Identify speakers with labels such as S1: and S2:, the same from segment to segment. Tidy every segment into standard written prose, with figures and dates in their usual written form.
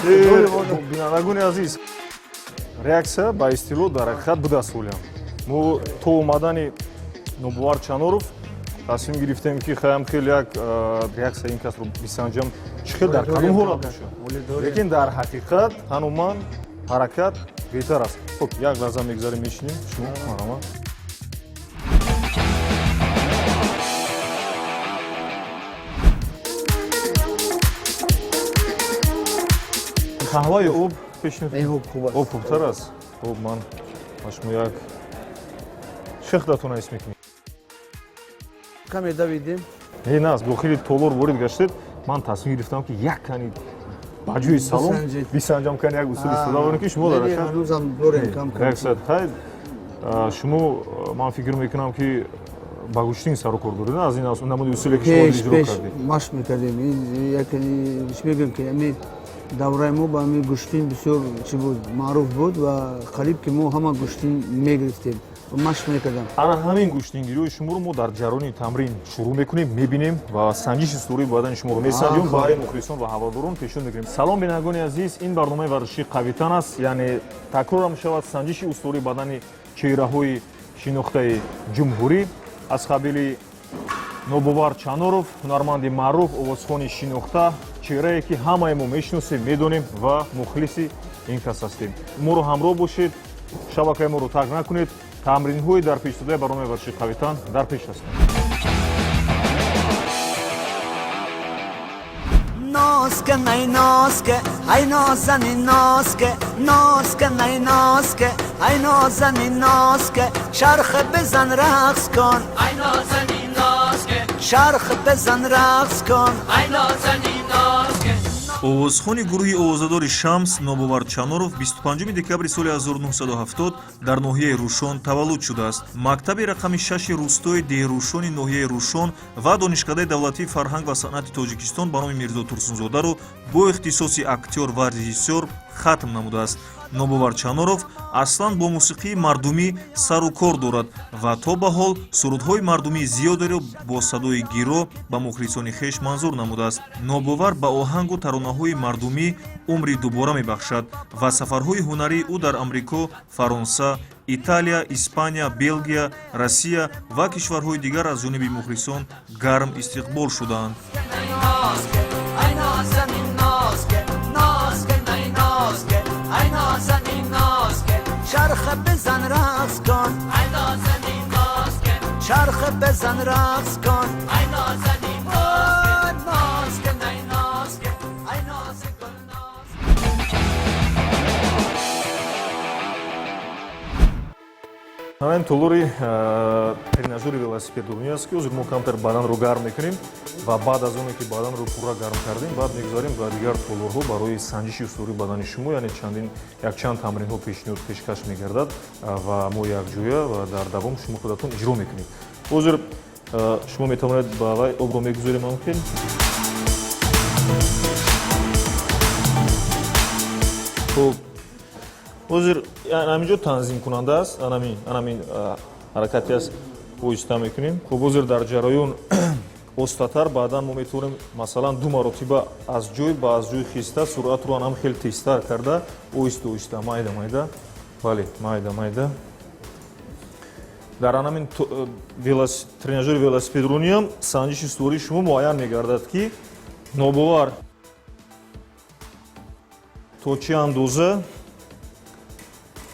S1: бинандагони азиз, реаксия ба истилоъ дар ҳақиқат буда солиям. мо то омадани Нобувар Чаноров тасмим гирифтем ки хаям хел як реаксия ин касро бисанҷам чӣ хел дар кадом ҳолат бошад. Лекин дар ҳақиқат ҳаноман ҳаракат беҳтар аст. Хуб, як лаҳза мегзарем, мешинем. Шумо марҳамат. қаҳва ё об пешниҳод? Об хубтар аст. Хуб, ман ба шумо як шихдатона ҳис мекунем.
S2: Каме давидем.
S1: Не аст, дохили толор ворид гаштед. Ман тасмим гирифтам ки як кани ба ҷои салом бисанҷам кани як усули истифода барем ки шумо дар
S2: ҳанӯзам дорем кам кам.
S1: Рексад, ҳай шумо ман фикр мекунам ки ба гӯштин сару кор доред, аз ин намуди усуле ки шумо иҷро кардед.
S2: Машқ мекардем. Як чӣ мегӯем ки ами давраи мо ба ами гӯштин бисёр чӣ буд, маъруф буд ва қариб ки мо ҳама гӯштин мегирифтем. Машқ мекардам.
S1: Ана ҳамин гӯштингириҳои шуморо мо дар ҷараёни тамрин шурӯъ мекунем, мебинем ва санҷиши сурӯи бадани шуморо месанҷем, барои мухлисон ва ҳаводорон пешон мегирем. Салом бинандагони азиз, ин барномаи варзиши Қавитан аст, яъне такрорам мешавад санҷиши устувории бадани чеҳраҳои шинохтаи ҷумҳурӣ аз қабили Нобувар Чаноров, ҳунарманди маъруф, овозхони шинохта, чеҳрае ки ҳамаи мо мешиносем, медонем ва мухлиси ин кас ҳастем. Моро ҳамроҳ бошед, шабакаи моро тарк накунед. Тамринҳои дар пешдадаи барномаи варзиши Қавитан дар пеш ҳастанд.
S3: Noske, nej noske, aj nosani noske, noske, nej noske, aj nosani noske, şarkı bezan raqs kon, aj nosani noske, şarkı bezan raqs kon, aj nosani noske.
S4: овозхони гурӯҳи овозадори Шамс Нобувар Чаноров 25 декабри соли 1970 дар ноҳияи Рӯшон таваллуд шудааст. Мактаби рақами 6 рӯстои деҳрӯшони ноҳияи Рӯшон ва донишкадаи давлатии фарҳанг ва санъати Тоҷикистон ба номи Мирзо Турсунзодаро бо ихтисоси актёр ва режиссёр хатм намудааст. Нобувар Чаноров аслан бо мусиқии мардумӣ сару кор дорад ва то ба ҳол сурудҳои мардумии зиёдеро бо садои гиро ба мухлисони хеш манзур намудааст. Нобувар ба оҳангу таронаҳои мардумӣ умри дубора мебахшад ва сафарҳои ҳунарии ӯ дар Амрико, Фаронса, Италия, Испания, Белгия, Россия ва кишварҳои дигар аз ҷониби мухлисон гарм истиқбол шудаанд.
S3: Şarkı bezan raqs kon, ay nazanin noske, şarkı bezan raqs kon, ay nazanin noske, nay noske, ay noske kon noske.
S1: Ҳамин толори тренажёри велосипедони аст ки ҳозир мо камтар баданро гарм мекунем ва баъд аз оне ки баданро пурра гарм кардем, баъд мегузарем ба дигар толорҳо барои санҷиши устувории бадани шумо, яъне якчанд тамринҳо пешниҳод пешкаш мегардад ва мо якҷоя ва дар давом шумо худатон иҷро мекунед. Ҳозир шумо метавонед ба вай обро мегузорем мумкин. Хуб, ҳозир ҳаминҷо танзимкунанда аст, анамин ҳаракати аст оҳиста мекунем. Хуб, ҳозир дар ҷараён остатар баъдан мо метавонем масалан ду маротиба аз ҷой ба аз ҷой хиста суръатро ҳам хеле тезтар карда оҳиста оҳиста майда, бале, майда. Дар анамин тренажёри велосипедрониам санҷиши устувории шумо муайян мегардад ки Нобувар то чӣ андоза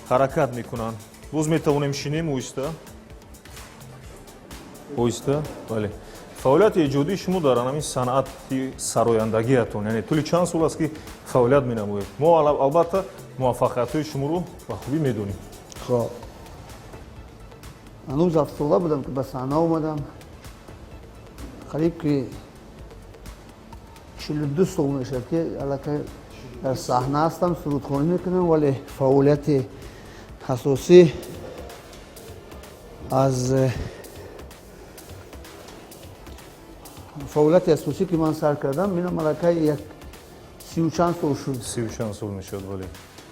S1: ҳаракат мекунанд. Боз метавонем шинем оҳиста, бале. Фаъолияти эҷодии шумо дар анамин санъати сарояндагиатон, яъне тӯли чанд сол аст ки фаъолият менамоед. Мо албатта муваффақиятҳои шуморо ба хубӣ медонем.
S2: Хоб, ҳанӯз 7 сола будам ки ба саҳна омадам. Қариб ки 42 сол мешавад ки аллакай дар саҳна ҳастам, сурудхонӣ мекунам, вале фаъолияти асосӣ ки ман сар кардам, минам аллакай як 30 чанд сол шуд.
S1: 30 чанд сол мешавад, вале.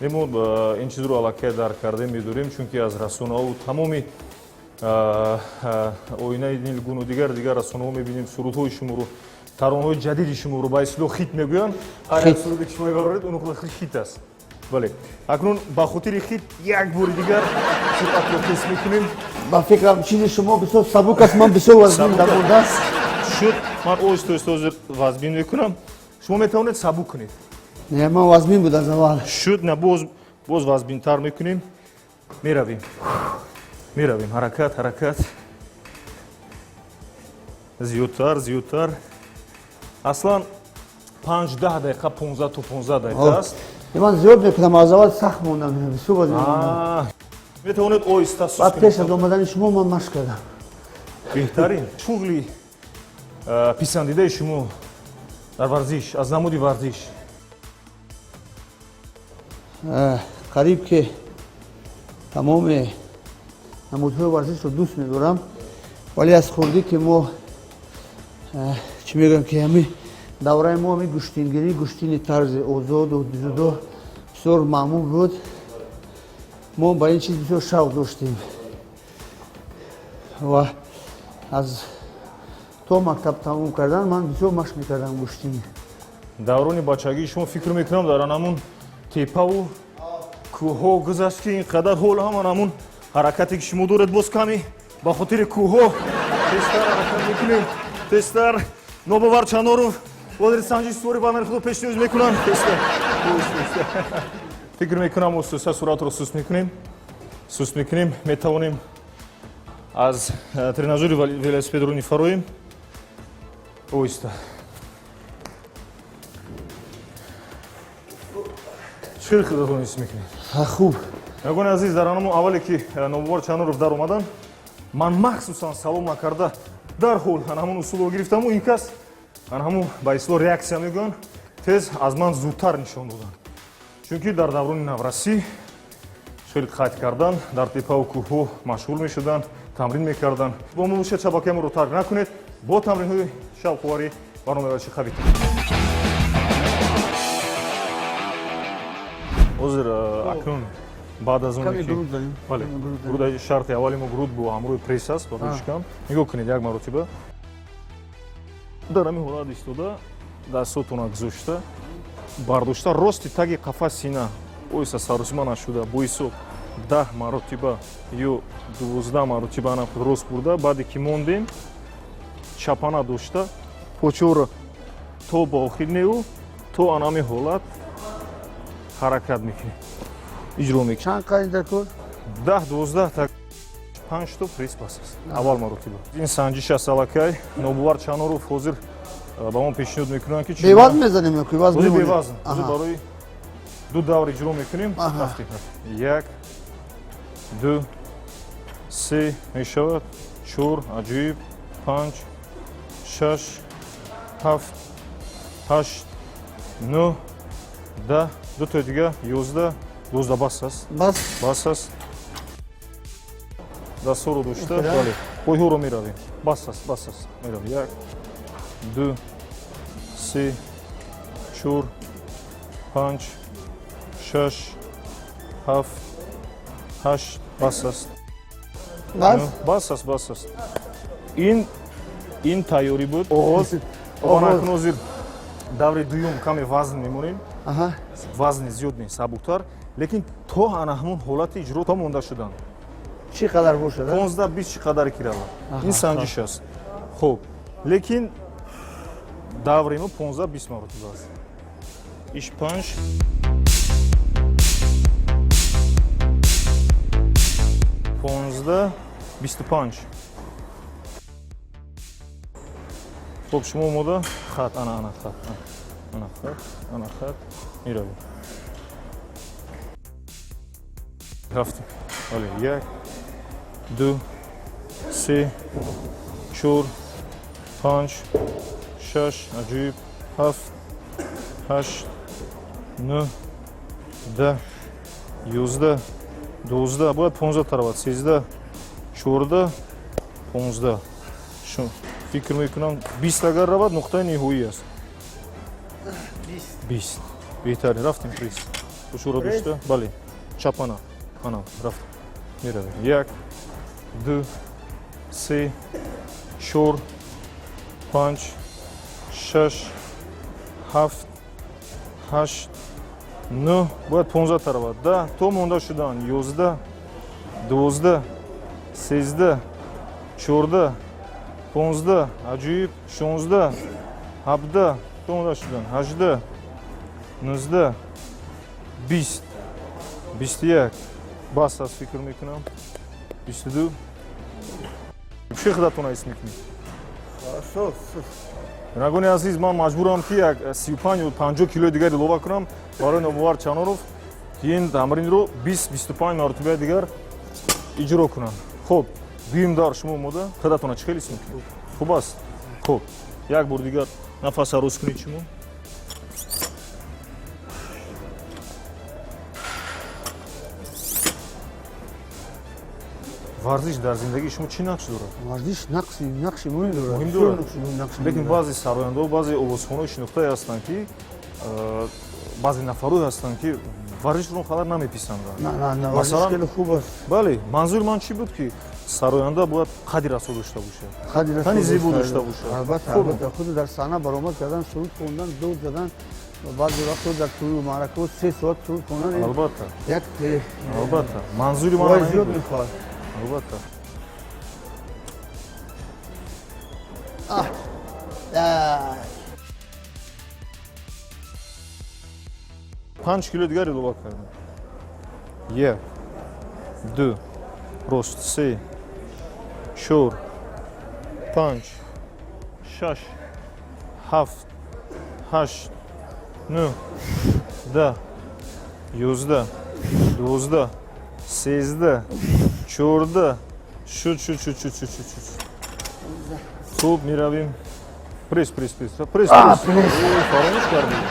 S1: Мо ин чизро аллакай дарк кардем медорем, чунки аз расонаҳо тамоми оинаи Нилгуну дигар расонаҳо мебинем сурудҳои шуморо таронҳои ҷадиди шуморо ба ислоҳ хит мегӯянд. ҳар як суроте ки шумо мебароред он хит аст. бале акнун ба хотири хит як бори дигар суръатро тест мекунем.
S2: ба фикрам чизи шумо бисёр сабук аст, ман бисёр вазнин дар бурдааст.
S1: шуд ман оҳиста оҳиста ҳозир вазбин мекунам. шумо метавонед сабук кунед.
S2: Не, ман вазнин буд аз аввал.
S1: шуд на боз вазбинтар мекунем. меравем ҳаракат зиёдтар аслан 5-10 дақиқа 15 то 15 дақиқа аст.
S2: ман зиёд мекунам, аз аввал сахт мондам, бисёр вазнин мондам.
S1: метавонед оҳиста суст
S2: баъд пеш аз омадани шумо ман машқ кардам.
S1: беҳтарин шуғли писандидаи шумо дар варзиш аз намуди варзиш.
S2: қариб ки тамоми намудҳои варзишро дӯст медорам, вале аз хурдӣ ки мо чӣ мегӯям ки ҳами давраи мо ҳами гӯштингирӣ, гӯштини тарзи озоду ҷудо бисёр маъмул буд. мо ба ин чиз бисёр шавқ доштем ва аз то мактаб тамом кардан ман бисёр машқ мекардам гӯштини.
S1: даврони бачагии шумо фикр мекунам дар анамун тепаву кӯҳҳо гузашт ки ин қадар ҳол ҳаман ҳамун ҳаракате ки шумо доред боз каме ба хотири кӯҳҳо тезтар ҳаракат мекунем. тезтар нобовар чаноров водири санҷиши суворӣ ба нархудо пешниҳоз мекунам. тезтар фикр мекунам оста суръатро суст мекунем. метавонем аз тренажёри велосипедрони фароем оҳиста чӣ худатонис мекунем.
S2: хуб
S1: ягони азиз дар анамон аввале ки нобовар чаноров дар омадан ман махсусан салом накарда дарҳол анамон усулро гирифтаму ин кас анамон ба ислоҳ реаксия мегӯянд тез аз ман зудтар нишон доданд. чунки дар даврони наврасӣ хеле қайд кардан дар тепаву кӯҳҳо машғул мешуданд, тамрин мекарданд. бо мо бошед шабакаамро тарк накунед. бо тамринҳои шавқоварӣ барномаварши қавитон. ҳозир акнун баъд аз оне ки бале гурудаи шарти аввали мо гуруд бо ҳамроҳи пресс аст ба дӯшкам нигоҳ кунед як маротиба дар ҳамин ҳолат истода дастотона гузошта бардошта рости таги қафас сина оҳиста саросима нашуда бо ҳисоб 10 маротиба ё 12 маротиба анахуд рост бурда баъде ки мондем чапана дошта почаро то ба охир неу то анами ҳолат ҳаракат мекунем иҷро мекунем.
S2: чанд қайд дар кор?
S1: 10-12 так 5 то пресс пас аст аввал маротиба. ин санҷиш аст аллакай нобовар чаноров ҳозир ба мо пешниҳод мекунанд ки
S2: бевазн мезанем ё ки вазн
S1: ҳозир
S2: мемонем?
S1: бевазн ҳозир барои 2 давр иҷро мекунем. рафтем 1 2 3 мешавад 4 аҷиб 5 6 7 8 9 10 дутои дигар 11 12 бас аст. бас аст. дастҳоро дошта бале пойҳоро меравем. бас аст меравем 1 2 3 4 5 6 7 8 бас аст. бас аст. ин тайёрӣ буд. оғоз акнун ҳозир даври дуюм каме вазн мемонем. вазни зиёд не сабуктар лекин то ана ҳамон ҳолати иҷро то монда шуданд.
S2: чӣ қадар бошад?
S1: 15-20 чӣ қадаре ки равад. ин санҷиш аст. хуб лекин даври мо 15-20 маротиба аст. иш 5 15 25. хуб шумо омода хат ана хат миравем. рафтем. бале 1 2 3 4 5 6 аҷиб 7 8 9 10 11 12 бояд 15 таравад 13 14 15 фикр мекунам 20 агар равад нуқтаи ниҳоӣ аст. 20 беҳтарин рафтем пресс пушуро дошта бале чапана ана рафт меравем 1 2 3 4 5 6 7 8 9 бояд 15 таравад. Да, то монда шудан 11 12 13 14 15 аҷиб 16 17 то монда шудан 18 19 20 21 бас аз фикр мекунам 22 чӣ худатона ҳис мекунед?
S2: Хорошо.
S1: Нагони азиз, ман маҷбурам ки як 35 ё 50 килои дигар илова кунам барои Нобовар Чаноров ки ин тамринро 20-25 мартабаи дигар иҷро кунам. Хуб, дуюм дар шумо мода худатона чӣ хел ҳис мекунед? Хуб аст? Хуб, як бор дигар нафас ароз кунед шумо. варзиш дар зиндагии шумо чӣ нақш дорад?
S2: Варзиш нақши муҳим дорад.
S1: Муҳим дорад. Лекин баъзе сарояндаҳо, баъзе овозхонаҳои шинохтае ҳастанд ки баъзе нафарҳое ҳастанд ки варзишро қадар намеписанданд.
S2: Не, варзиш хеле хуб аст.
S1: бале, манзури ман чӣ буд ки сароянда бояд қадри расо дошта бошад. Тани зебо дошта бошад.
S2: Албатта, худ дар саҳна баромад кардан, суруд хондан, дуд задан, баъзе вақтҳо дар тӯи маъракаҳо 3 соат суруд хондан.
S1: Албатта.
S2: Як
S1: Албатта. Манзури ман
S2: вой
S1: ҳамин
S2: зиёд
S1: буд.
S2: мехоҳад.
S1: Албатта. Панҷ кило дигар илова кардам. 1 2 рост 3 4 5 6 7 8 9 10 11 12 13 14 шуд. Хуб, меравем. Пресс. Фаромӯш кардем.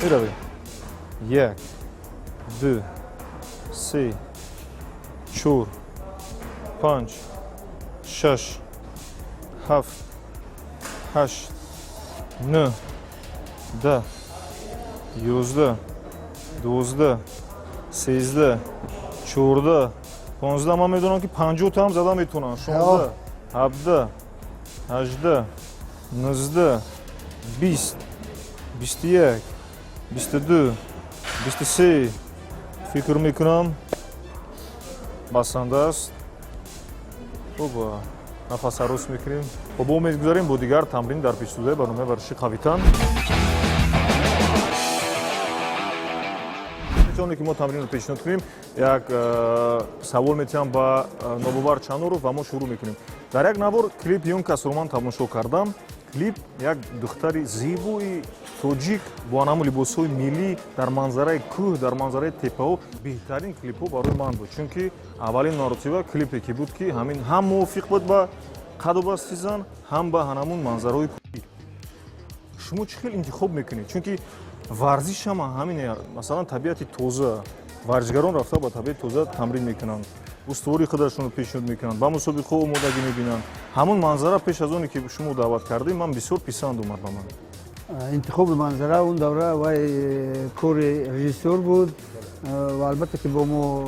S1: Меравем. 1 2 3 4 5 6 7 8 9 10 11 12 13 14 15 ман медонам ки 50 та ҳам зада метавонам. 16 17 18 19 20 21 22 23 фикр мекунам басанда аст. хуб, нафас ароз мекунем. хуб, умед гузарем бо дигар тамрин дар пешсӯдаи барномаи варзиши қавитан. чоне ки мо тамринро пешниҳод кунем, як савол метиҳам ба Нобовар Чаноров ва мо шурӯъ мекунем. Дар як навор клип ёнкасро ман тамошо кардам. клип як духтари зебои тоҷик бо анаму либосҳои миллӣ дар манзараи кӯҳ, дар манзараи теппаҳо беҳтарин клипҳо барои ман буд. Чунки аввалин маротиба клипе ки буд ки ҳамин ҳам мувофиқ буд ба қаду басти зан, ҳам ба ҳанамун манзараҳои кӯҳӣ. шумо чӣ хел интихоб мекунед? Чунки варзиш ҳама ҳамин, масалан табиати тоза. варзишгарон рафта ба табиати тоза тамрин мекунанд, устувори худашонро пешниҳод мекунанд, ба мусобиқаҳо омодагӣ мебинанд. ҳамун манзара пеш аз оне ки шумо даъват кардед, ман бисёр писанд омад ба ман.
S2: интихоби манзара он давра вай кори режиссёр буд ва албатта ки бо мо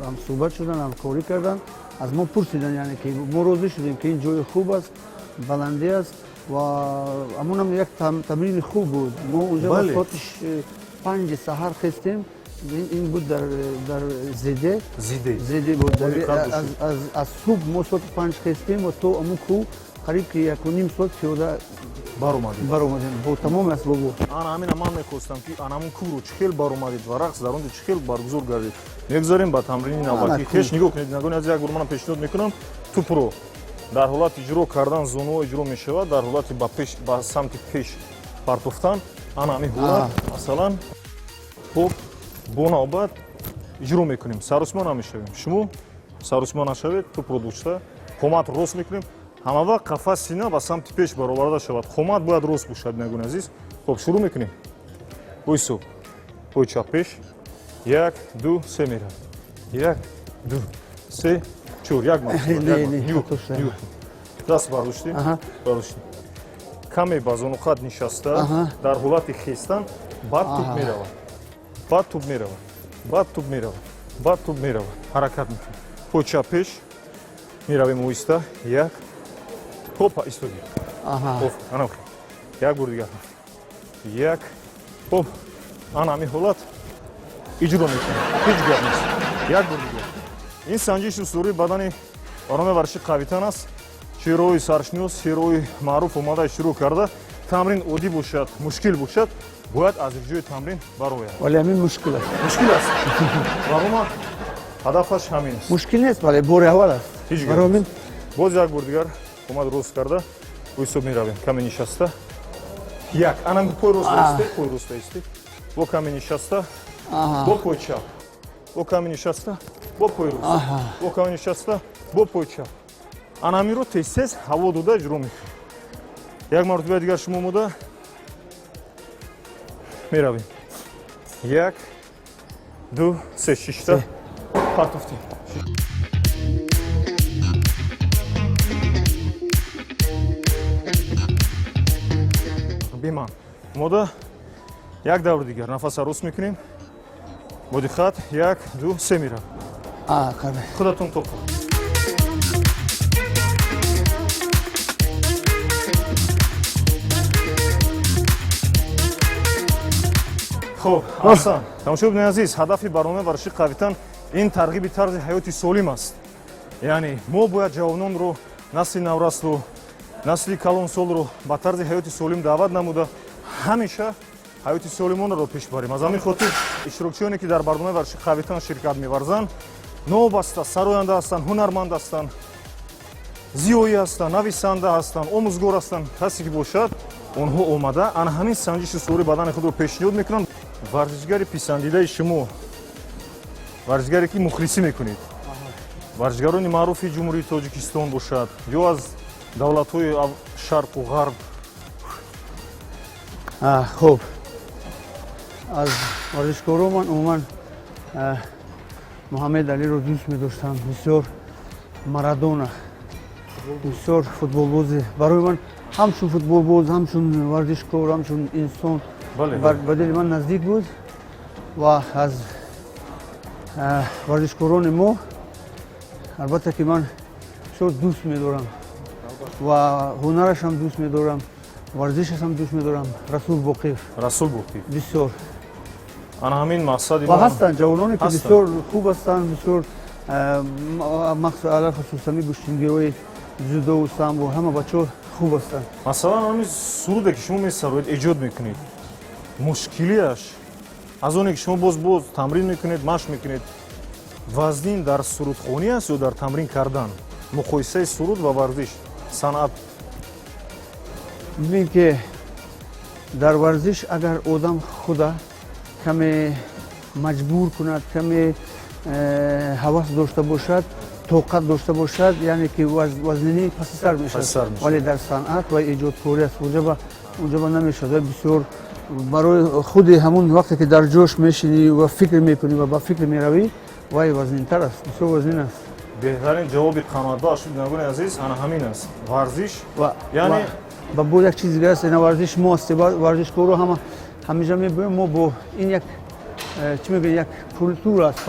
S2: ҳамсӯҳбат шудан, ҳамкорӣ кардан, аз мо пурсидан, яъне ки мо розӣ шудем ки ин ҷои хуб аст, баландӣ аст ва ҳамонам як тамрини хуб буд. мо унҷа ба соати 5 саҳар хестем. این بود در زیده بود. از صبح ما ساعت 5 خستیم و تو امون کو قریب که 1.5 ساعت پیاده برآمدیم با تمام اسباب‌ها.
S1: آن همین من می‌خواستم که آنمون کو رو چخیل برآمدید و رقص در اون چخیل برگزار کردید. می‌گذاریم با تمرین نوبتی. هیچ نگاه کنید، نگاه از یک بار من پیشنهاد می‌کنم توپ رو در حالت اجرا کردن زونو اجرا می‌شود، در حالت با سمت پیش پرتافتن آن همین حالت مثلا خوب бо навбат иҷро мекунем. Саросмон намешавем. Шумо саросмон нашавед, тӯпро дошта, қомат рост мекунем. Ҳама вақт қафас сина ба самти пеш бароварда шавад. Қомат бояд рост бошад, нагони азиз. Хуб, шурӯъ мекунем. Ойсо. Пой чап пеш. 1 2 3 меравад. 1 2 3 4 як маротиба. Даст бардоштем. Бардоштем. Каме ба зонухат нишаста, дар ҳолати хестан, баъд тӯп меравад. Баъд тӯп меравад. ҳаракат мекунем. Пой чап пеш. Меравем оҳиста. 1 ҳопа истодем. як бор дигар як хоб ан ҳамин ҳолат иҷро мекунем ҳеҷ гап нест як бор дигар ин санҷиши сурӯи бадани барномаи варзиши қавитан аст шеърҳои саршинос шеърҳои маъруф омада шурӯъ карда тамрин оддӣ бошад мушкил бошад бояд аз иҷрои тамрин барояд
S2: ولی همین مشکل است
S1: мушкил аст барома ҳадафаш ҳамин аст
S2: مشکل نیست ولی بور اول است
S1: ҳеҷ гап
S2: برای
S1: нест.
S2: من
S1: боз як бор дигар омад рост карда бо ҳисоб меравем каме нишаста як анам пой рост исте пой рост исте бо каме нишаста бо пой чап бо каме нишаста бо пой рост бо каме нишаста бо пой чап анамиро тез ҳаво дода иҷро мекунем як мартаба дигар шумо омода меравем як ду се шишта партофтем беман омода як давр дигар нафаса рост мекунем бо диққат як ду се меравем
S2: کامل
S1: худатон топо хуб аҳсан тамошобини азиз ҳадафи барномаи варзиши қавитан ин тарғиби тарзи ҳаёти солим аст яъне мо бояд ҷавононро насли наврасро насли калонсолро ба тарзи ҳаёти солим даъват намуда ҳамеша ҳаёти солимонро пеш барем аз ҳамин хотир иштирокчиёне ки дар барномаи варзиши қавитан ширкат меварзанд новобаста сароянда ҳастанд ҳунарманд ҳастанд зиёӣ ҳастанд нависанда ҳастанд омӯзгор ҳастанд касе ки бошад онҳо омада ана ҳамин санҷиши сурӯи бадани худро пешниҳод мекунанд варзишгари писандидаи шумо варзишгаре ки мухлисӣ мекунед варзишгарони маъруфи ҷумҳурии тоҷикистон бошад ё аз давлатҳои шарқу ғарб
S2: خوب از ورزشکاران من عموما محمد علی رو دوست می داشتم بسیار مارادونا بسیار فوتبال بازی برای من همچون فوتبال باز همچون ورزشکار همچون انسان به دل من نزدیک بود و از ورزشکاران ما البته که من بسیار دوست می دارم و هنرش هم دوست می دارم ورزشش هم دوست می دارم رسول باقیف بسیار
S1: ана ҳамин мақсади
S2: و هستن جوانانی که بسیار خوب هستن بسیار مخصوصا خصوصا گوشتنگیروی جودو و سامبو همه بچه‌ها خوب هستن
S1: масалан ҳамин суруде ки шумо месароед эҷод мекунед мушкилиаш аз оне ки шумо боз тамрин мекунед машқ мекунед вазнин дар сурудхонӣ аст ё дар тамрин кардан муқоисаи суруд ва варзиш санъат
S2: ببین که در ورزش اگر آدم خدا کمی مجبور کند کمی هوس داشته باشد طاقت داشته باشد یعنی که وزنی پس‌سر میشه ولی در صنعت و ایجادکاری است اونجا با نمیشه بسیار برای خود همون وقتی که در جوش میشینی و فکر میکنی و با فکر میروی وای وزن‌تر است بسیار وزن است
S1: بهترین جوابی قامتبخش نگون عزیز انا همین است ورزش یعنی
S2: با بود یک چیز دیگه است این ورزش ما است ورزشکارا همیشه میبینیم ما با این یک چی میگن یک کلتور است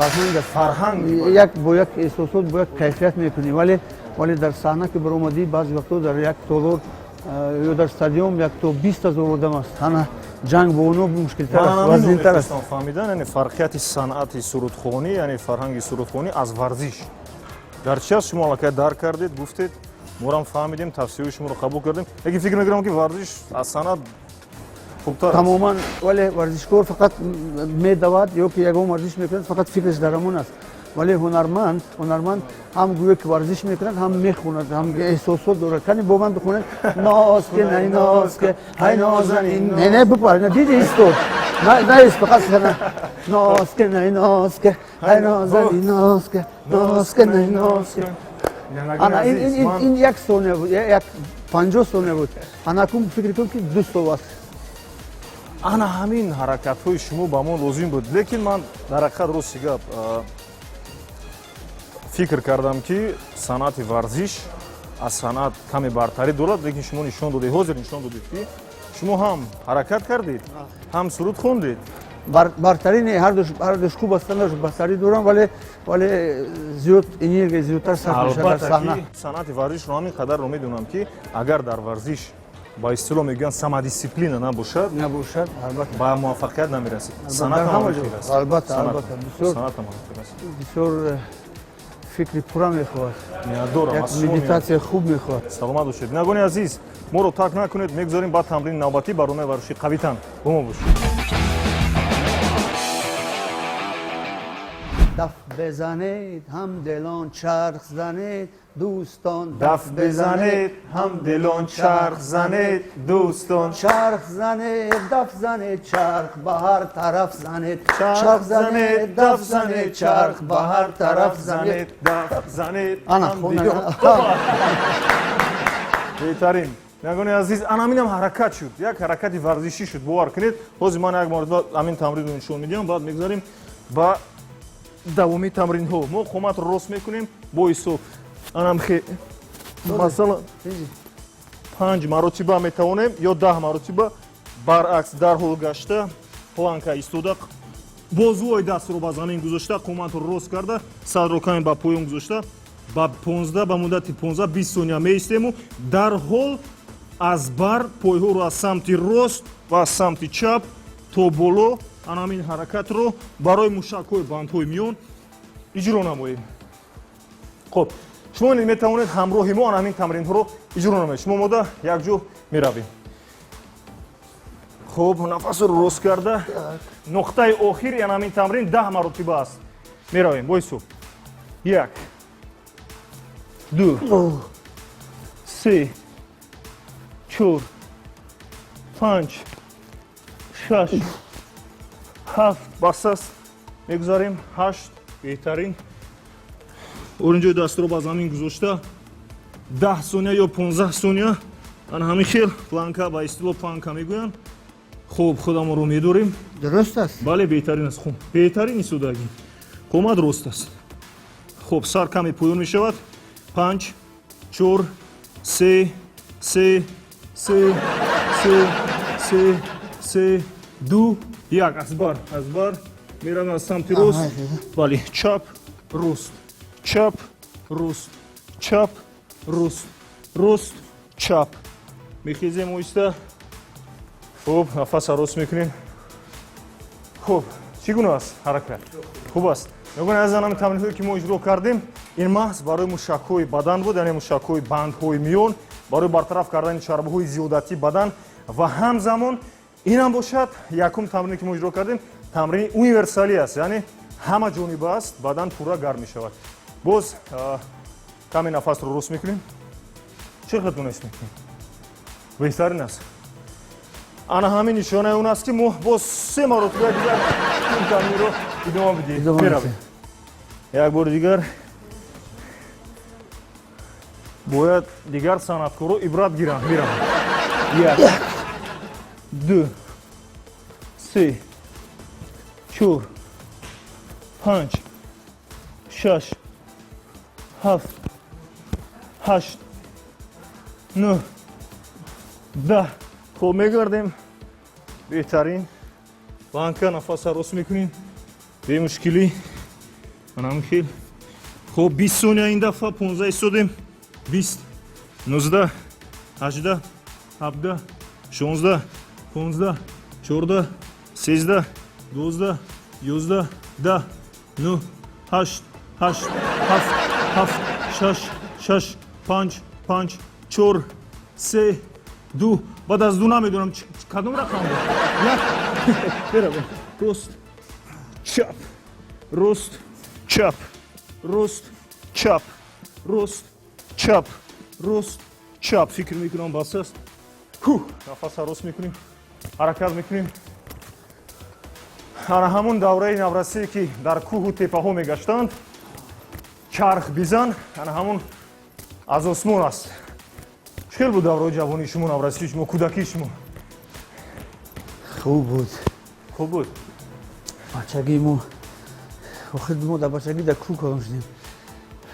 S2: فرهنگ یک با یک احساسات با یک کیفیت میکنیم ولی در صحنه که برآمدی بعضی وقتا در یک تالار یا در استادیوم یک تا 20,000 آدم است هنه جنگ با اونها مشکل‌تر است وزن‌تر است
S1: فهمیدن یعنی فرقیت صنعت سرودخوانی یعنی فرهنگ سرودخوانی از ورزش در چی از شما علاقه درک کردید گفتید ما هم فهمیدیم تفسیر شما رو قبول کردیم لیکن فکر می‌کنم که ورزش از صنعت خوبتر است
S2: تماما ولی ورزشکار فقط میدود یا که یگان ورزش میکنه فقط فکرش درمون است ولی هنرمند هم گویا که ورزش میکنه هم میخوند هم احساسات داره کنی با من بخونه ناز که نه ناز که های نازنین نه بپر نه دیدی استو نه است فقط کنه ناز که نه ناز که های نازنین ناز که نه ناز که انا این یک ثانیه بود یک 50 ثانیه بود انا کم فکر کنم که 2 تا است
S1: ана ҳамин ҳаракатҳои шумо ба мон лозим буд лекин ман дар ҳақиқат рости гап фикр кардам ки санъати варзиш аз санъат каме бартарӣ дорад лекин шумо нишон додед ҳозир нишон додед ки шумо ҳам ҳаракат кардед ҳам суруд хондед
S2: бартарӣ не ҳар душ хуб ҳастанд бартарӣ дорам вале зиёд энергия зиёдтар сарф мешавад дар саҳна
S1: санъати варзишро ҳамин қадарро медонам ки агар дар варзиш ба истилоҳ мегӯянд самодисциплина набошад,
S2: набошад, албатта.
S1: ба муваффақият намерасед.
S2: Дар
S1: Санъат
S2: ҳама
S1: ҳам
S2: ҷо.
S1: мухим аст.
S2: Албатта,
S1: Санъат.
S2: албатта. Бисёр-
S1: Санъат ҳам мухим аст.
S2: бисёр фикри пурра мехоҳад.
S1: Мияддорам,
S2: як
S1: аз шумо
S2: медитатсия хуб мехоҳад.
S1: саломат бошед. Бинагони азиз, моро тарк накунед, мегузорем ба тамрини навбатӣ барномаи варзиши қавитан. Бо мо бошед.
S2: даф безанед, ҳам делон чарх занед, дӯстон.
S1: даф безанед, ҳам делон чарх занед, дӯстон.
S2: چرخ زنه دف زنه چرخ به هر طرف زنه
S1: چرخ زنید، دف زنید، چرخ به هر طرف زنید، دف زنید.
S2: انا
S1: هم
S2: خونه
S1: دیگه. بهترین. نگونی عزیز، انامینم حرکت شد. یک حرکتی ورزشی شد. باور کنید. حاضر من یک مورد همین تمرین رو نشون میدیم. بعد میگذاریم با دوامی تمرین ها. ما قامت رو راست میکنیم. با ایسو. انام خیلی. مثلا 5 маротиба метавонем ё 10 маротиба баръакс дар ҳол гашта планка истода бозуҳои дастро ба замин гузошта қоматро рост карда садро каме ба поён гузошта ба 15 ба муддати 15-20 сония меистему дар ҳол аз бар пойҳоро аз самти рост ва аз самти чап то боло анамин ҳаракатро барои мушакҳои бандҳои миён иҷро намоем. خب شما میتوانید همراه ما همین تمرین ها رو اجرا نمایید. شما ماده یک جو میرویم. خب نفس رو راست کرده نقطه آخر یعنی همین تمرین 10 مرتبه است. میرویم. وایسو. 1 2 3 4 5 6 7 بس است. میگذاریم 8 بهترین оринҷои дастро ба замин гузошта 10 сония ё 15 сония ана ҳамин хел планка ба истилоҳ планка мегӯянд. хуб худамонро медорем.
S2: дуруст аст?
S1: бале беҳтарин аст. хуб беҳтарин истодагӣ қомат рост аст. хуб сар каме поён мешавад. 5 4 3 3 3 3 3 2 1 аз бар меравем аз самти рост. бале чап рост чап, рост, чап, рост, рост, чап. Мехизем оиста. Хуб, нафаса рост мекунем. Хуб, чӣ гуна аст ҳаракат? Хуб аст. Мегӯям аз анами тамринҳое ки мо иҷро кардем, ин маҳз барои мушакҳои бадан буд, яъне мушакҳои бандҳои миён, барои бартараф кардани чарбаҳои зиёдатии бадан ва ҳамзамон инам бошад якум тамрине ки мо иҷро кардем, тамрини универсалӣ аст, яъне ҳама ҷониба аст, бадан пурра гарм мешавад. боз каме нафасро рост мекунем. чӣ хел тунест мекунем? беҳтарин аст. ана ҳамин нишонаи он аст ки мо боз 3 маротиба дигар ин тамринро идома бидиҳем. меравем. як бори дигар бояд дигар санъаткоро ибрат гиранд. меравем. 1 2 3 4 5 6 7 8 9 10 хуб мегардем. беҳтарин планка нафаса рост мекунем бемушкилӣ анам хел. хуб 20 сония ин дафъа 15 истодем. 20 19 18 17 16 15 14 13 12 11 10 9 8 8 7 7 6 5 5 4 3 2 баъд аз ду намедонам кадом рақам буд. як беравем. рост чап рост чап рост чап рост чап рост чап. фикр мекунам бас аст. нафаса рост мекунем. ҳаракат мекунем. ана ҳамун давраи наврасие ки дар кӯҳу теппаҳо мегаштанд. чарх бизан ана ҳамун аз осмон аст. чӣ хел буд давраи ҷавонии шумо, наврасии шумо, кӯдакии шумо?
S2: хуб буд.
S1: хуб буд.
S2: бачагӣ мо охир мо дар бачагӣ дар кӯҳ кор шудем.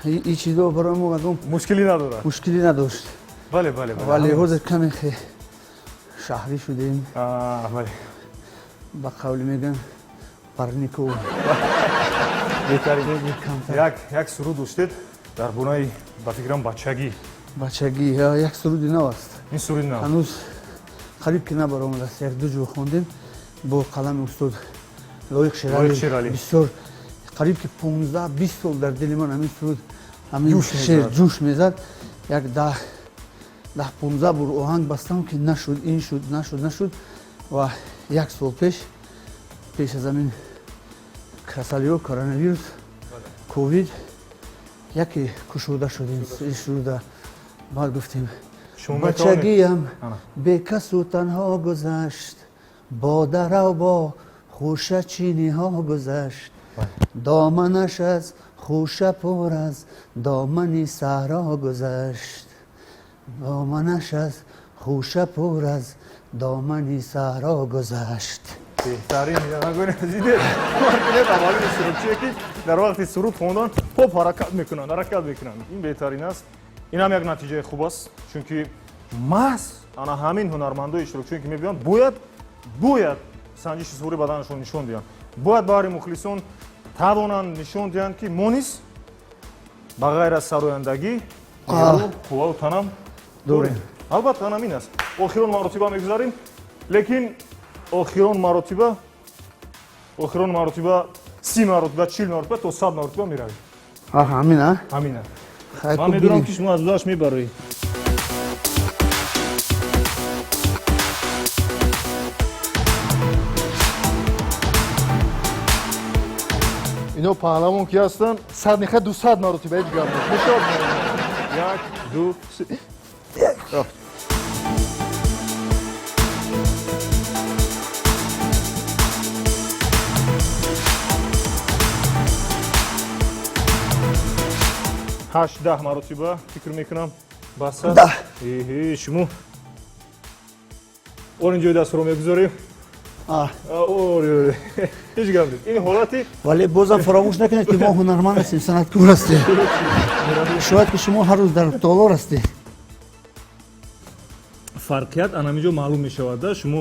S2: ин чизо барои мо ягон
S1: мушкилӣ надорад?
S2: мушкилӣ надошт.
S1: бале бале
S2: вале ҳозир каме шаҳрӣ шудем.
S1: бале.
S2: ба қавлӣ мегӯям парников.
S1: беҳтарин. як суруд доштед дар бонаи ба фикрам бачагӣ.
S2: бачагӣ як суруди нав аст.
S1: ин суруди нав.
S2: ҳанӯз қариб ки набаромадаст. Як ду ҷо хондем бо қалами устод Лоиқ
S1: Лоиқ
S2: Шералӣ
S1: Шералӣ.
S2: бисёр қариб ки 15-20 сол дар дили ман ҳамин суруд ҳамин
S1: Ҷӯш
S2: шеър
S1: мезад.
S2: ҷӯш мезад. Як 10-15 бор оҳанг бастам ки нашуд, ин шуд, нашуд. Ва як сол пеш аз ҳамин касалиҳо, коронавирус, ковид яке кушода шудем. Шуда баъд гуфтем
S1: Шумо
S2: бачагиам
S1: Ана.
S2: бекасу танҳо гузашт, бо дарав бо хуша чиниҳо гузашт. доманаш аз хуша пур аз домани саҳро гузашт. доманаш аз хуша пур аз домани саҳро гузашт.
S1: беҳтарин нагони азиде маркунет аввалини сурудчие ки дар вақти суруд хондан поп ҳаракат мекунанд. Ин беҳтарин аст. Ин ҳам як натиҷаи хуб аст, чунки маҳз ана ҳамин ҳунармандои иштирокчие ки мебиёнд бояд санҷиши сурӯи баданашон нишон диҳанд. Бояд баҳри мухлисон тавонанд нишон диҳанд ки мо низ ба ғайр аз сарояндагӣ қувваву танам дорем. Албатта ҳамин аст. Охирон маротиба мегузарем, лекин охирон маротиба 30 маротиба, 40 маротиба то 100 маротиба меравем.
S2: ҳамин а?
S1: Ҳамин аст.
S2: Хай,
S1: Ман
S2: куб
S1: медонам
S2: бинем.
S1: ки шумо аз гузашт мебароӣ. ино паҳлавон ки ҳастанд 100 неха 200 маротиба ҳеҷ гап нест. Нишод як, ду, се. Рафт. ҳашт 10 маротиба фикр мекунам бас аст. Шумо он ҷои дастро мегузорем. ҳеҷ гап нест. Ин ҳолати
S2: вале бозам фаромӯш накунед ки мо ҳунарманд ҳастем, санъаткор ҳастем. шояд ки шумо ҳар рӯз дар толор ҳастед.
S1: фарқият анамиҷо маълум мешавад. Шумо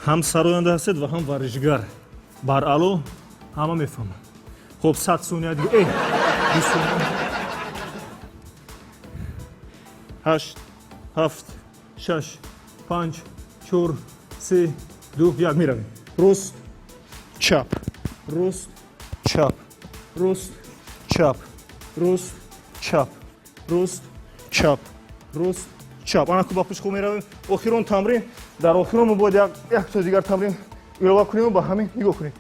S1: ҳам сароянда ҳастед ва ҳам варзишгар. Баръало ҳама мефаҳманд. хуб 100 сония дига. 8 7 6 5 4 3 2 1 миравем. Рост чап. Рост чап. Рост чап. Рост чап. Рост чап. Рост чап. Ана куба пешхо меравем. Охирон тамрин. Дар охирон мо бояд якто дигар тамрин илова кунем ба ҳамин нигоҳ кунед.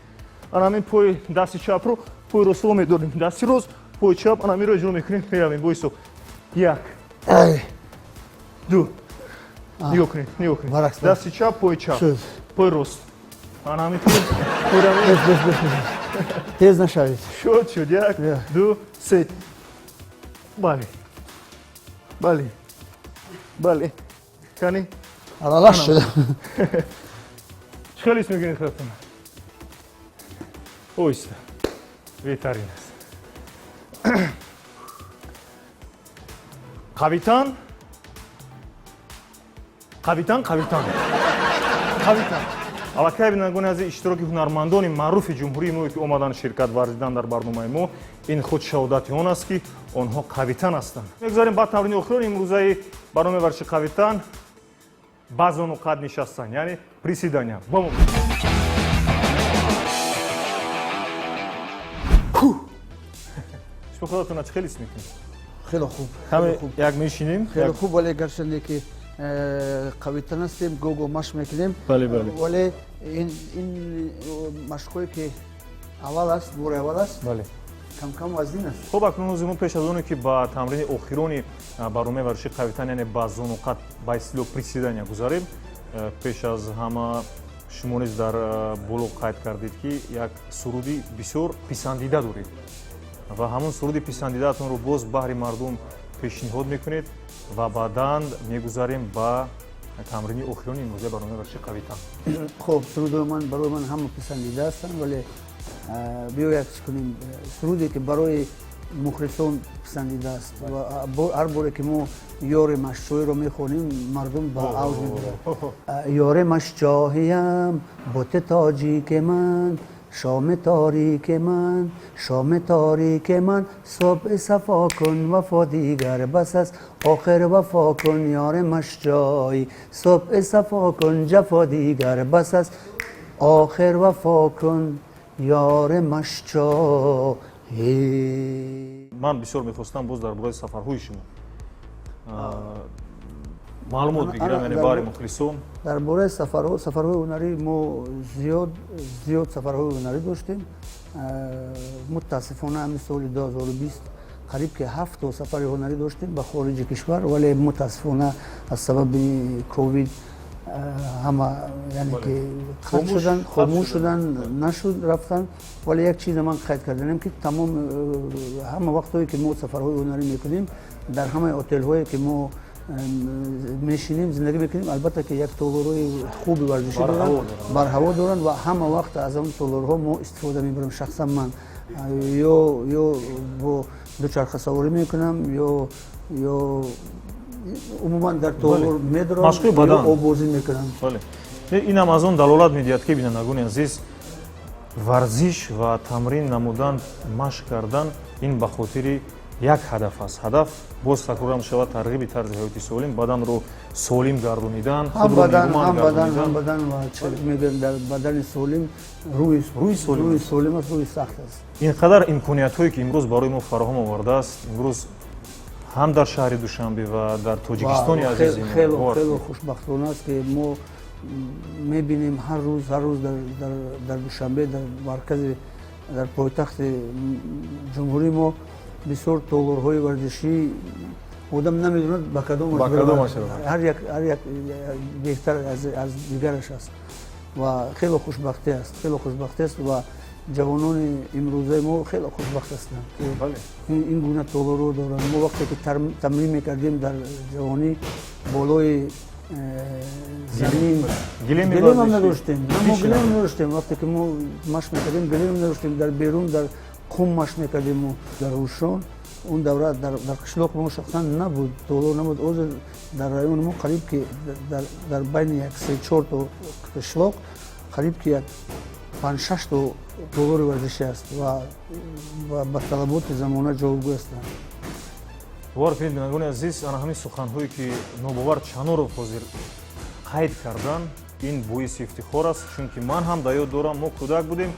S1: Ана ҳамин пои дасти чапро пои ростро медорем. Дасти рост, пои чап, ана ҳаминро иҷро мекунем. Меравем бо ҳисоб. 1 2 нигоҳ кунед.
S2: Баракс.
S1: Дасти чап, пои чап.
S2: Шуд.
S1: Пои рост. Ана ҳамин меравем.
S2: тез нашавед.
S1: Шуд. 1 2 3. бале. Кани
S2: алалаш шудам.
S1: чӣ хел ҳис мекунед худатон? Оҳиста. беҳтарин аст. қавитан. аллакай бинандагони азиз, иштироки ҳунармандони маъруфи ҷумҳурии мо ки омаданд ширкат варзидан дар барномаи мо, ин худ шаҳодати он аст ки онҳо қавитан ҳастанд. мегузарем ба тамрини охирони имрӯзаи барномаи варзиши қавитан ба зону қад нишастан, яъне приседания. Шумо худатона чӣ хел ҳис мекунед?
S2: хело хуб.
S1: ҳаме як мешинем.
S2: хело хуб, вале гарчанде ки қавитан ҳастем, гого машқ мекунем.
S1: Бале.
S2: вале ин машқҳое ки аввал аст, бори аввал аст,
S1: Бале.
S2: камкам вазнин аст.
S1: хуб, акнун ҳозир мо пеш аз оне ки ба тамрини охирони барномаи варзиши қавитан, яъне ба зону қад, ба истилоҳ приседания гузарем, пеш аз ҳама шумо низ дар боло қайд кардед ки як суруди бисёр писандида доред ва ҳамон суруди писандидаатонро боз баҳри мардум пешниҳод мекунед ва баъдан мегузарем ба тамрини охирони имрӯзаи барномаи варзиши қавитан.
S2: хуб, сурудҳои ман барои ман ҳама писандида ҳастанд, вале биёяд чӣ кунем, суруде ки барои мухлисон писандида аст ва ҳар боре ки мо ёремаш шоиро мехонем, мардум ба авҷ мебарад. ёремаш ҷоҳиям боте тоҷики ман, شام تاریک من شام تاریک من صبح صفا کن وفا دیگر بس است آخر وفا کن یار مشجای صبح صفا کن جفا دیگر بس است آخر وفا کن یار مشجای.
S1: من بسیار میخواستم باز در برای سفرهای شما معلومات بگیرم، یعنی باری مخلصون.
S2: در باره سفرهای هنری ما زیاد سفرهای هنری داشتیم. متاسفانه همین سال 2020 قریب که 7 تا سفر هنری داشتیم به خارج کشور، ولی متاسفانه از سبب کووید همه یعنی که خاموش شدن نشد رفتن. ولی یک چیز من قید کردم که تمام همه وقتایی که ما سفرهای هنری میکنیم در همه هتل هایی که ما میشینیم زندگی میکنیم، البته که یک تالارهای خوبی ورزشی دارن، بر هوا دارن و همه وقت از اون تالارها ما استفاده میبرم. شخصا من یا با دوچرخه سواری میکنم یا عموما در تالار میدرم یا آبازی میکنم.
S1: این هم از اون دلالت میدهد که بینندگان عزیز ورزش و تمرین نمودن مشق کردن این به خاطر یک هدف است. هدف باز تکرار میشود ترغیب طرز حیاتی سالم، بدن رو سالم گردانیدن،
S2: هم بدن و چه میگن در بدن سالم روی سالم است، روی سخت است.
S1: اینقدر امکانیت هایی که امروز برای ما فراهم آورده است، امروز هم در شهر دوشنبه و در تاجیکستان عزیز
S2: خیلی خوشبختانه است که ما میبینیم هر روز در دوشنبه در مرکز در پایتخت جمهوری ما بسیار تالارهای ورزشی آدم نمیدوند با کدامش هر یک بهتر از دیگرش است و خیلی خوشبختی است و جوانان امروزه ما خیلی خوشبخت هستند که این گونه تالارها دارند. ما وقتی که تمرین میکردیم در جوانی بالای زمین گلیم هم نداشتیم. وقتی که ما مشق میکردیم گلیم نداشتیم، در بیرون در قم مشق میکردیم. در روشون اون دوره در قشلاق ما شخصا نبود، تالار نبود. اوز در رایون ما قریب که در بین یک 3-4 تا قشلاق قریب که 5-6 تا تالار ورزشی است و با طلبات زمانه جوابگو هستند.
S1: وارفید بینندگان عزیز، انا همین سخنهایی که نوباور چانورов حاضر قید کردن این باعث افتخار است، چون که من هم یاد دارم ما کودک بودیم،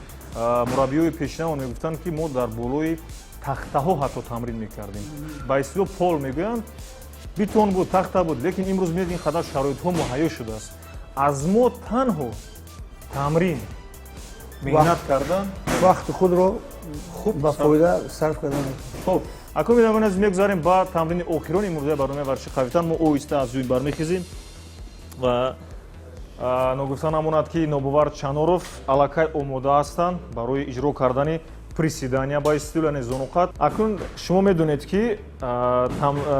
S1: مربیای پیشنهاد میگفتند که ما در بالای تخته‌ها حتی تمرین میکردیم. با اصطلاح پول میگویند بیتون بود، تخته بود، لیکن امروز میبینید این قدر شرایط‌ها مهیا شده است. از ما تنها تمرین محنت کردن
S2: وقت خود رو خوب با فایده صرف کردن.
S1: خب اکنون می‌دانم از میگذاریم با تمرین آخرین امروزه برنامه ورزشی قویتن. ما اویسته از جوی برمیخیزیم و نگفتن هموند که نوباور چانورов аллакай омода ҳастанд барои иҷро кардани приседания ба истилои зонуқат. акнун шумо медонед ки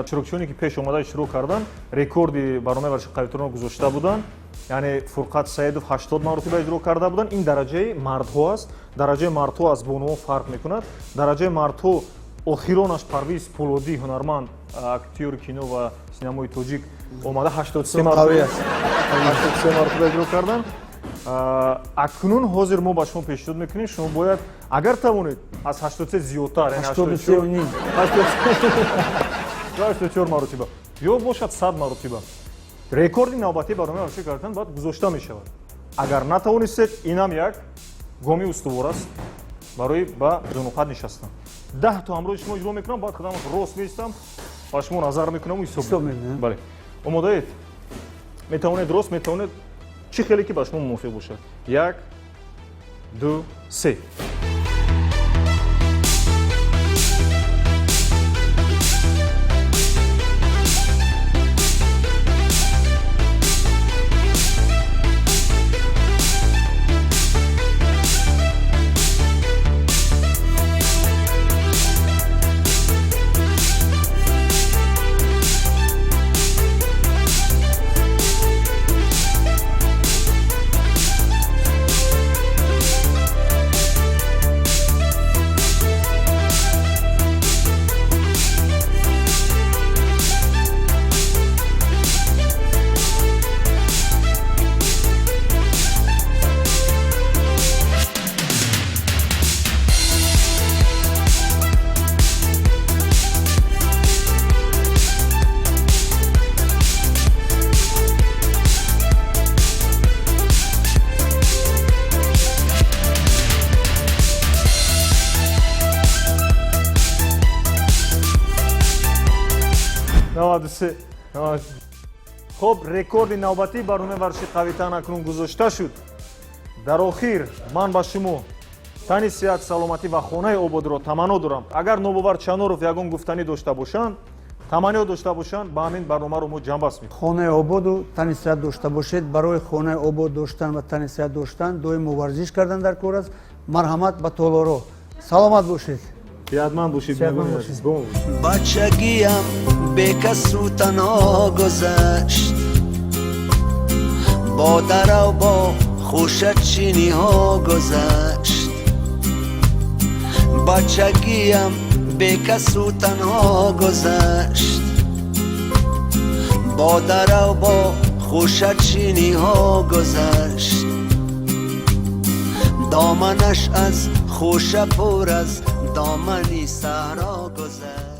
S1: чирокчиёне ки пеш омада иҷро кардан рекорди барномаи варзиши қавитонро гузошта буданд. яъне фурқат саидов 80 маротиба иҷро карда буданд. ин дараҷаи мардҳо аст. дараҷаи мардҳо аз бонуҳо фарқ мекунад. дараҷаи мардҳо охиронаш Парвиз Пулодӣ ҳунарманд актёри кино ва синамои тоҷик омада 83 маротиба иҷро кардан. акнун ҳозир мо ба шумо пешниҳод мекунем шумо бояд агар тавонед аз 83 зиёдтар 84 маротиба ё бошад 100 маротиба рекорди навбатии барномаи варзиши кардан бояд гузошта мешавад. агар натавонистед инам як гоми устувор аст барои ба зонуқат нишастан. 10 то ҳамроҳи шумо иҷро мекунам, баъд қадам рост меистам ба шумо назар мекунам ҳисоб мекунам. бале омодаед? метавонед рост, метавонед чӣ хеле ки ба шумо мувофиқ бошад. 1 2 3. 93 خب рекорди навбатии барномаи варзиши қавитан акнун гузошта шуд. дар охир ман ба шумо тани сиҳат саломатӣ ва хонаи ободро таманно дорам. агар нобовар Чаноров ягон гуфтанӣ дошта бошанд, таманниё дошта бошанд, ба ҳамин барномаро мо ҷамъбаст мекунем.
S2: хонаи ободу тани сиҳат дошта бошед. барои хонаи обод доштан ва тани сиҳат доштан доимо варзиш кардан дар кор аст. марҳамат ба толоро. саломат бошед.
S1: сиҳатманд бошед.
S2: сиҳатманд бошед.
S3: بچگیم به کسو تنها گذشت با در و با خوشت چینی ها گذشت بچگیم به کسو تنها گذشت با در و با خوشت چینی ها گذشت دامنش از خوش پر از دامنی صحرا گذشت